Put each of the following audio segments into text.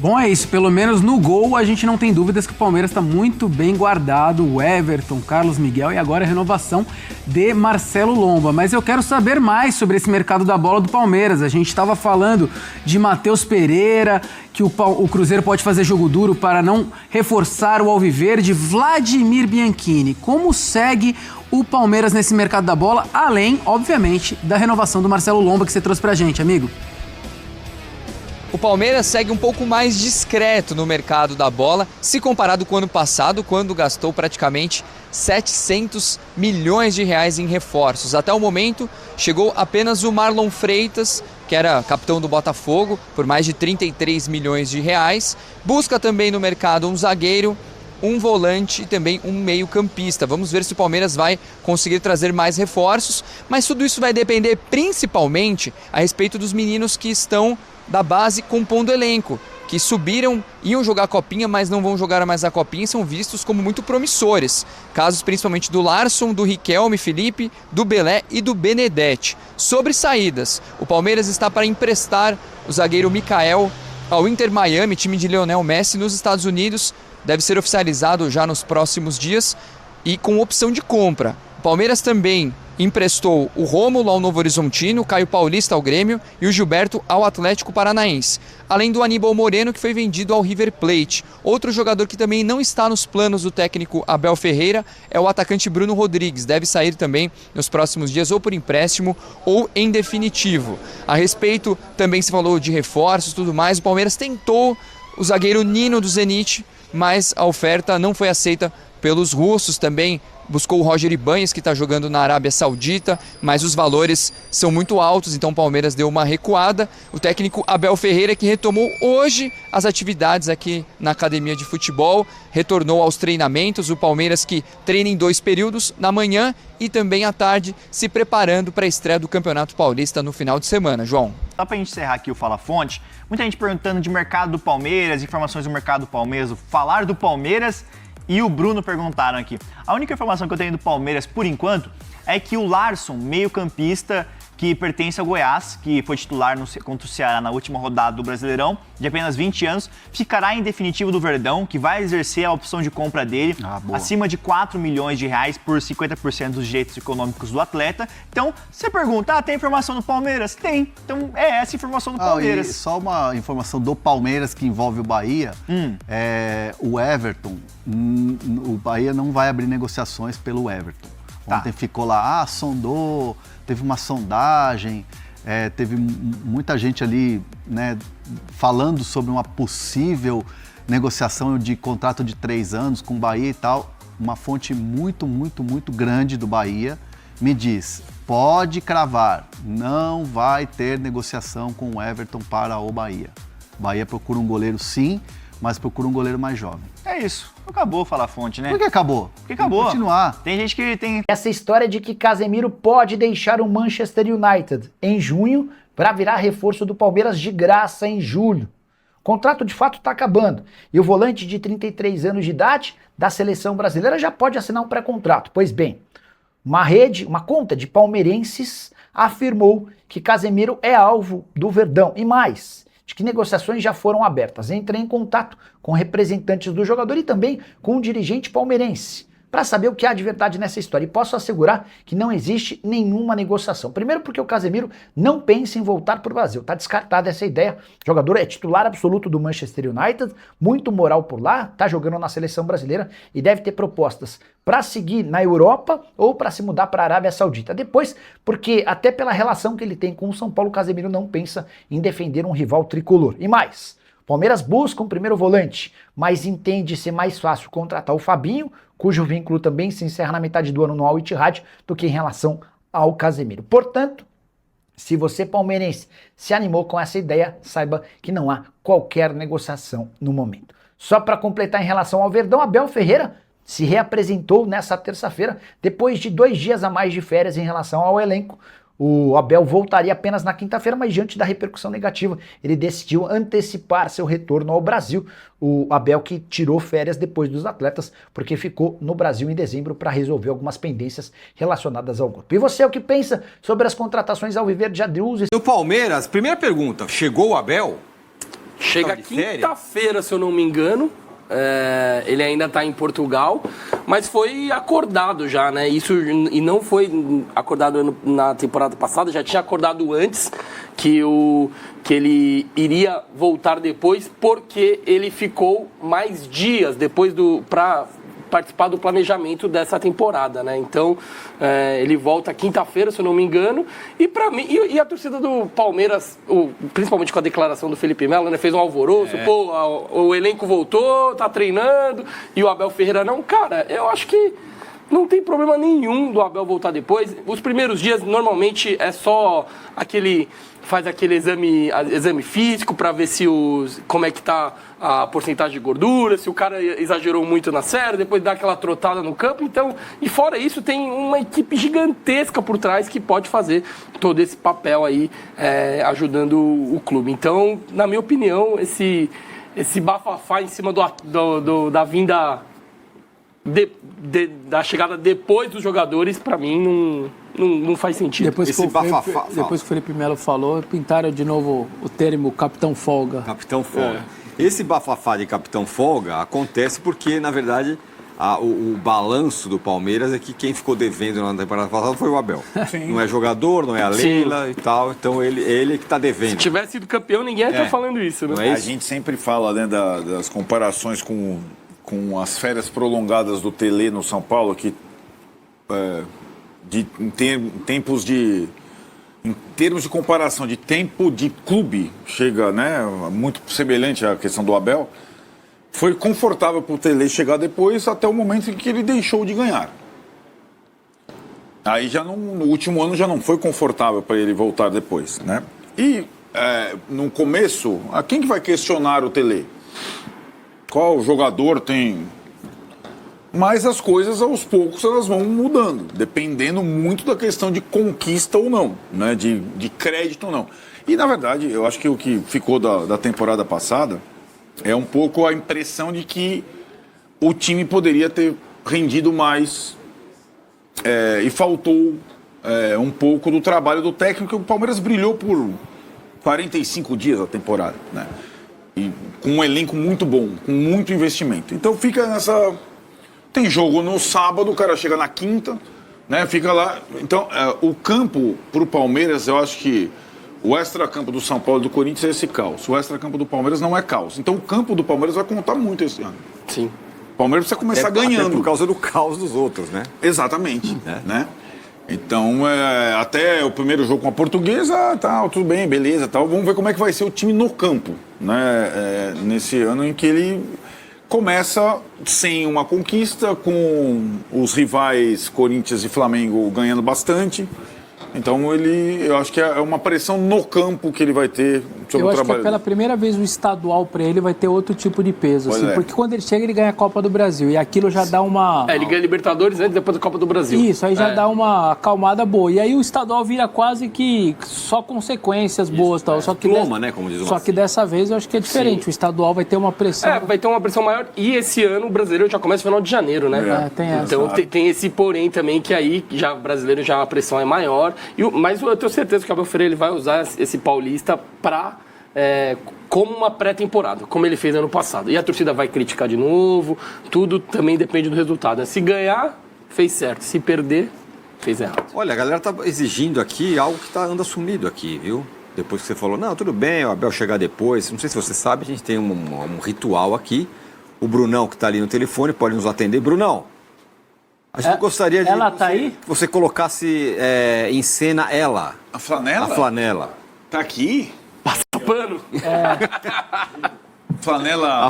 Bom, é isso. Pelo menos no gol a gente não tem dúvidas que o Palmeiras está muito bem guardado. O Everton, Carlos Miguel e agora a renovação de Marcelo Lomba. Mas eu quero saber mais sobre esse mercado da bola do Palmeiras. A gente estava falando de Matheus Pereira, que o Cruzeiro pode fazer jogo duro para não reforçar o alviverde. Vladimir Bianchini, como segue o Palmeiras nesse mercado da bola, além, obviamente, da renovação do Marcelo Lomba que você trouxe pra gente, amigo? O Palmeiras segue um pouco mais discreto no mercado da bola, se comparado com o ano passado, quando gastou praticamente 700 milhões de reais em reforços. Até o momento, chegou apenas o Marlon Freitas, que era capitão do Botafogo, por mais de 33 milhões de reais. Busca também no mercado um zagueiro, um volante e também um meio-campista. Vamos ver se o Palmeiras vai conseguir trazer mais reforços, mas tudo isso vai depender principalmente a respeito dos meninos que estão da base compondo elenco, que subiram, iam jogar a Copinha, mas não vão jogar mais a Copinha e são vistos como muito promissores. Casos principalmente do Larsson, do Riquelme, Felipe, do Belé e do Benedetti. Sobre saídas, o Palmeiras está para emprestar o zagueiro Mikael ao Inter Miami, time de Lionel Messi, nos Estados Unidos. Deve ser oficializado já nos próximos dias e com opção de compra. O Palmeiras também emprestou o Rômulo ao Novo Horizontino, o Caio Paulista ao Grêmio e o Gilberto ao Atlético Paranaense. Além do Aníbal Moreno, que foi vendido ao River Plate. Outro jogador que também não está nos planos do técnico Abel Ferreira é o atacante Bruno Rodrigues. Deve sair também nos próximos dias ou por empréstimo ou em definitivo. A respeito, também se falou de reforços e tudo mais. O Palmeiras tentou o zagueiro Nino do Zenit, mas a oferta não foi aceita pelos russos. Também buscou o Roger Ibanez, que está jogando na Arábia Saudita, mas os valores são muito altos, então o Palmeiras deu uma recuada. O técnico Abel Ferreira, que retomou hoje as atividades aqui na academia de futebol, retornou aos treinamentos. O Palmeiras que treina em 2 períodos, na manhã e também à tarde, se preparando para a estreia do Campeonato Paulista no final de semana. João. Só para a gente encerrar aqui o Fala Fonte, muita gente perguntando de mercado do Palmeiras, informações do mercado do Palmeiras, falar do Palmeiras. E o Bruno perguntaram aqui. A única informação que eu tenho do Palmeiras, por enquanto, é que o Larsson, meio-campista, que pertence ao Goiás, que foi titular contra o Ceará na última rodada do Brasileirão, de apenas 20 anos, ficará em definitivo do Verdão, que vai exercer a opção de compra dele, acima de 4 milhões de reais por 50% dos direitos econômicos do atleta. Então, você pergunta, tem informação do Palmeiras? Tem. Então, é essa a informação do Palmeiras. E só uma informação do Palmeiras que envolve o Bahia. O Everton, o Bahia não vai abrir negociações pelo Everton. Ontem ficou lá, sondou, teve uma sondagem, teve muita gente ali, né, falando sobre uma possível negociação de contrato de 3 anos com o Bahia e tal. Uma fonte muito grande do Bahia me diz, pode cravar, não vai ter negociação com o Everton para o Bahia. O Bahia procura um goleiro sim, mas procura um goleiro mais jovem. É isso. Acabou Fala Fonte, né? Por que acabou? Porque acabou. Vamos continuar. Tem gente que tem... Essa história de que Casemiro pode deixar o Manchester United em junho para virar reforço do Palmeiras de graça em julho. O contrato de fato está acabando. E o volante de 33 anos de idade da seleção brasileira já pode assinar um pré-contrato. Pois bem, uma conta de palmeirenses afirmou que Casemiro é alvo do Verdão. E mais, de que negociações já foram abertas. Entrei em contato com representantes do jogador e também com um dirigente palmeirense para saber o que há de verdade nessa história. E posso assegurar que não existe nenhuma negociação. Primeiro porque o Casemiro não pensa em voltar para o Brasil. Está descartada essa ideia. O jogador é titular absoluto do Manchester United, muito moral por lá, está jogando na seleção brasileira e deve ter propostas para seguir na Europa ou para se mudar para a Arábia Saudita. Depois, porque até pela relação que ele tem com o São Paulo, o Casemiro não pensa em defender um rival tricolor. E mais, Palmeiras busca um primeiro volante, mas entende ser mais fácil contratar o Fabinho, cujo vínculo também se encerra na metade do ano no Al Ittihad, do que em relação ao Casemiro. Portanto, se você palmeirense se animou com essa ideia, saiba que não há qualquer negociação no momento. Só para completar em relação ao Verdão, Abel Ferreira se reapresentou nessa terça-feira, depois de 2 dias a mais de férias em relação ao elenco. O Abel voltaria apenas na quinta-feira, mas diante da repercussão negativa, ele decidiu antecipar seu retorno ao Brasil. O Abel que tirou férias depois dos atletas, porque ficou no Brasil em dezembro para resolver algumas pendências relacionadas ao grupo. E você, o que pensa sobre as contratações alviverde de Adrius? No Palmeiras, primeira pergunta, chegou o Abel? Chega quinta-feira, se eu não me engano. Ele ainda está em Portugal, mas foi acordado já, né? Isso, e não foi acordado na temporada passada, já tinha acordado antes que ele iria voltar depois, porque ele ficou mais dias depois para participar do planejamento dessa temporada, né? Então, ele volta quinta-feira, se eu não me engano, e para mim, e a torcida do Palmeiras, principalmente com a declaração do Felipe Melo, né? Fez um alvoroço, o elenco voltou, tá treinando, e o Abel Ferreira não. Cara, eu acho que não tem problema nenhum do Abel voltar depois. Os primeiros dias, normalmente, é só faz aquele exame físico para ver como é que tá a porcentagem de gordura, se o cara exagerou muito na série, depois dá aquela trotada no campo. Então, e fora isso, tem uma equipe gigantesca por trás que pode fazer todo esse papel aí, ajudando o clube. Então, na minha opinião, esse bafafá em cima da vinda da chegada depois dos jogadores, para mim, não faz sentido. Depois que o Felipe Melo falou, pintaram de novo o termo Capitão Folga. Capitão Folga. Esse bafafá de Capitão Folga acontece porque, na verdade, o balanço do Palmeiras é que quem ficou devendo na temporada passada foi o Abel. Sim. Não é jogador, não é a Leila. Sim. E tal, então ele que está devendo. Se tivesse sido campeão, ninguém ia estar falando isso, né? A gente sempre fala, né, das comparações com as férias prolongadas do Tele no São Paulo, que em termos de comparação de tempo de clube, chega, né, muito semelhante à questão do Abel, foi confortável para o Tele chegar depois até o momento em que ele deixou de ganhar. Aí no último ano já não foi confortável para ele voltar depois, né? E no começo, quem que vai questionar o Tele? Qual jogador tem? Mas as coisas, aos poucos, elas vão mudando, dependendo muito da questão de conquista ou não, né? De crédito ou não. E, na verdade, eu acho que o que ficou da temporada passada é um pouco a impressão de que o time poderia ter rendido mais e faltou um pouco do trabalho do técnico. O Palmeiras brilhou por 45 dias a temporada, né? E com um elenco muito bom, com muito investimento. Então fica nessa... Tem jogo no sábado, o cara chega na quinta, né? Fica lá. Então, o campo para o Palmeiras, eu acho que o extracampo do São Paulo e do Corinthians é esse caos. O extracampo do Palmeiras não é caos. Então o campo do Palmeiras vai contar muito esse ano. Sim. O Palmeiras precisa começar ganhando. Até por causa do caos dos outros, né? Exatamente. Né? Então, até o primeiro jogo com a Portuguesa, tudo bem, beleza, tal. Vamos ver como é que vai ser o time no campo, né? Nesse ano em que ele começa sem uma conquista, com os rivais Corinthians e Flamengo ganhando bastante. Então eu acho que é uma pressão no campo que ele vai ter sobre o trabalho. Eu acho que pela primeira vez o estadual para ele vai ter outro tipo de peso, assim, porque quando ele chega ele ganha a Copa do Brasil e aquilo já dá uma... ele ganha Libertadores antes, depois da Copa do Brasil. Isso, aí já dá uma acalmada boa. E aí o estadual vira quase que só consequências boas, tal. Só que né, como diz o Só que dessa vez eu acho que é diferente. Sim. O estadual vai ter uma pressão. Vai ter uma pressão maior e esse ano o brasileiro já começa no final de janeiro, né? Tem essa. Então tem esse porém também que aí já o brasileiro já a pressão é maior. Mas eu tenho certeza que o Abel Ferreira ele vai usar esse Paulista como uma pré-temporada, como ele fez ano passado. E a torcida vai criticar de novo, tudo também depende do resultado. Se ganhar, fez certo. Se perder, fez errado. Olha, a galera tá exigindo aqui algo que anda sumido aqui, viu? Depois que você falou, não, tudo bem, o Abel chegar depois. Não sei se você sabe, a gente tem um ritual aqui. O Brunão, que está ali no telefone, pode nos atender. Brunão, a gente gostaria de aí? Que você colocasse em cena ela. A flanela? A flanela. Tá aqui? Passa pano? Flanela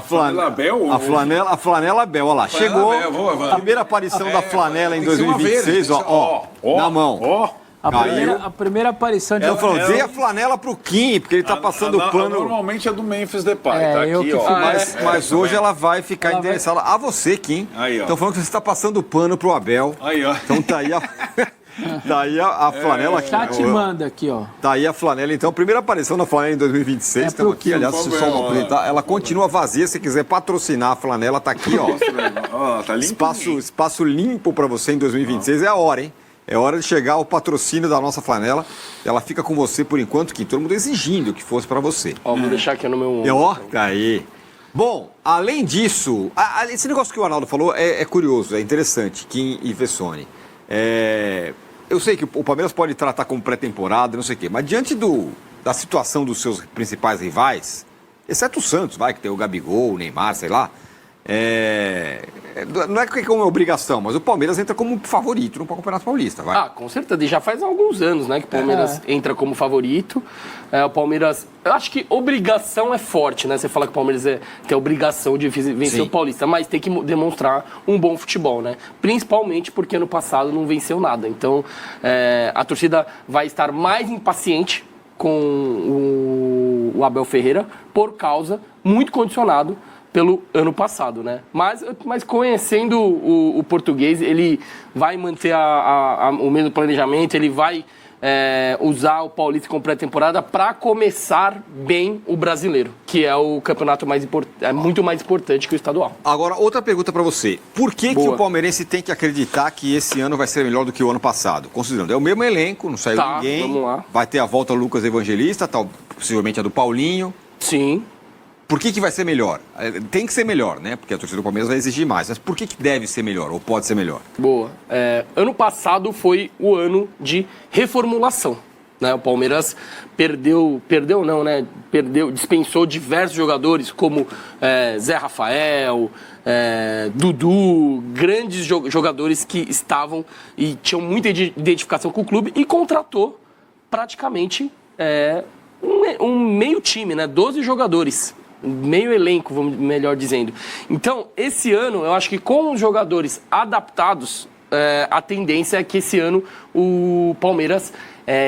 Abel? A flanela Abel, olha lá. Chegou a primeira aparição da flanela em 2026, ó, na mão. A primeira aparição de... Eu falei, dê a flanela pro Kim, porque ele tá passando pano. Normalmente é do Memphis Depay, tá aqui, ó. Mas hoje ela vai ficar endereçada a você, Kim. Aí, ó. Então falando que você está passando pano pro Abel. Aí, ó. Então tá aí a flanela aqui. Já te manda aqui, ó. Tá aí a flanela, então. Primeira aparição da flanela em 2026. Estamos aqui, aliás, só vou apresentar. Ela continua vazia. Se quiser patrocinar a flanela, tá aqui, ó. Tá limpo. Espaço limpo para você em 2026 é a hora, hein? É hora de chegar o patrocínio da nossa flanela. Ela fica com você por enquanto, que todo mundo exigindo que fosse para você. Ó, vou deixar aqui no meu ombro. Ó, tá aí. Bom, além disso, esse negócio que o Arnaldo falou é curioso, é interessante, Kim e Vessone. Eu sei que o Palmeiras pode tratar como pré-temporada, não sei o quê, mas diante da situação dos seus principais rivais, exceto o Santos, que tem o Gabigol, o Neymar, sei lá, não é que é uma obrigação, mas o Palmeiras entra como favorito no Campeonato Paulista, vai. Ah, com certeza. E já faz alguns anos, né, que o Palmeiras entra como favorito. O Palmeiras... Eu acho que obrigação é forte, né? Você fala que o Palmeiras tem a obrigação de vencer o Paulista, mas tem que demonstrar um bom futebol, né? Principalmente porque ano passado não venceu nada. Então, a torcida vai estar mais impaciente com o Abel Ferreira por causa, muito condicionado, pelo ano passado, né? Mas conhecendo o português, ele vai manter o mesmo planejamento, ele vai usar o Paulista como pré-temporada para começar bem o brasileiro, que é o campeonato muito mais importante que o estadual. Agora, outra pergunta para você. Por que o palmeirense tem que acreditar que esse ano vai ser melhor do que o ano passado? Considerando, é o mesmo elenco, não saiu ninguém. Vamos lá. Vai ter a volta do Lucas Evangelista, possivelmente a do Paulinho. Sim. Por que vai ser melhor? Tem que ser melhor, né? Porque a torcida do Palmeiras vai exigir mais. Mas por que deve ser melhor ou pode ser melhor? Boa. Ano passado foi o ano de reformulação, né? O Palmeiras dispensou diversos jogadores como Zé Rafael, Dudu, grandes jogadores que estavam e tinham muita identificação com o clube e contratou praticamente um meio time, né? 12 jogadores. Meio elenco, melhor dizendo. Então, esse ano, eu acho que com os jogadores adaptados, a tendência é que esse ano o Palmeiras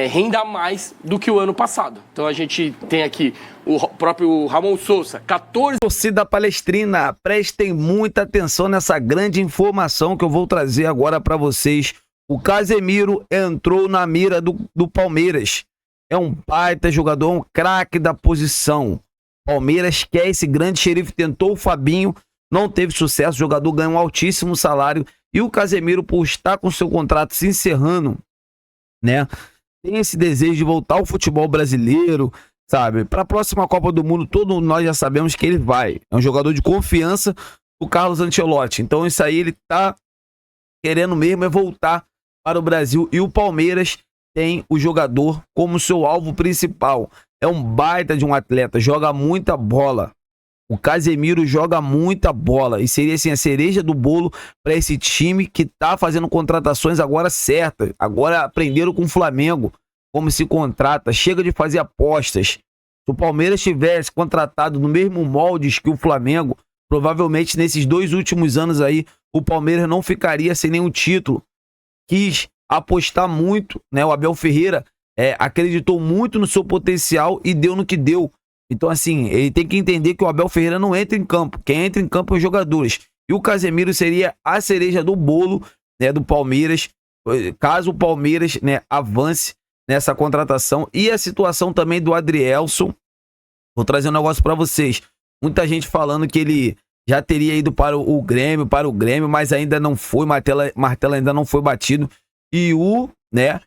renda mais do que o ano passado. Então, a gente tem aqui o próprio Ramon Sousa, 14... Torcida palestrina, prestem muita atenção nessa grande informação que eu vou trazer agora para vocês. O Casemiro entrou na mira do Palmeiras. É um baita jogador, um craque da posição. Palmeiras quer esse grande xerife, tentou o Fabinho, não teve sucesso, o jogador ganhou um altíssimo salário e o Casemiro, por estar com seu contrato se encerrando, né, tem esse desejo de voltar ao futebol brasileiro, sabe, para a próxima Copa do Mundo, todos nós já sabemos que ele vai, é um jogador de confiança do Carlos Ancelotti, então isso aí ele tá querendo mesmo voltar para o Brasil e o Palmeiras tem o jogador como seu alvo principal. É um baita de um atleta, joga muita bola. O Casemiro joga muita bola e seria assim a cereja do bolo para esse time que tá fazendo contratações agora certas. Agora aprenderam com o Flamengo como se contrata, chega de fazer apostas. Se o Palmeiras tivesse contratado no mesmo moldes que o Flamengo, provavelmente nesses 2 últimos anos aí o Palmeiras não ficaria sem nenhum título. Quis apostar muito, né? O Abel Ferreira acreditou muito no seu potencial e deu no que deu. Então, assim, ele tem que entender que o Abel Ferreira não entra em campo. Quem entra em campo é os jogadores. E o Casemiro seria a cereja do bolo, né, do Palmeiras, caso o Palmeiras, né, avance nessa contratação. E a situação também do Adrielson. Vou trazer um negócio para vocês. Muita gente falando que ele já teria ido para o Grêmio, mas ainda não foi, martelo ainda não foi batido. E o, né,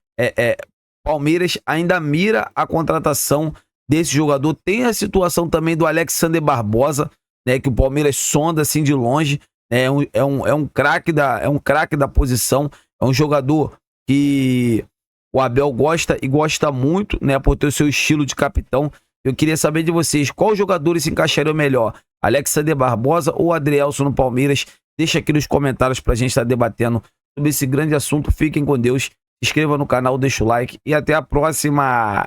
Palmeiras ainda mira a contratação desse jogador. Tem a situação também do Alexander Barbosa, né, que o Palmeiras sonda assim de longe. É um craque da posição. É um jogador que o Abel gosta e gosta muito, né, por ter o seu estilo de capitão. Eu queria saber de vocês, qual jogadores se encaixariam melhor? Alexander Barbosa ou Adrielson no Palmeiras? Deixa aqui nos comentários pra gente estar debatendo sobre esse grande assunto. Fiquem com Deus. Se inscreva no canal, deixa o like e até a próxima.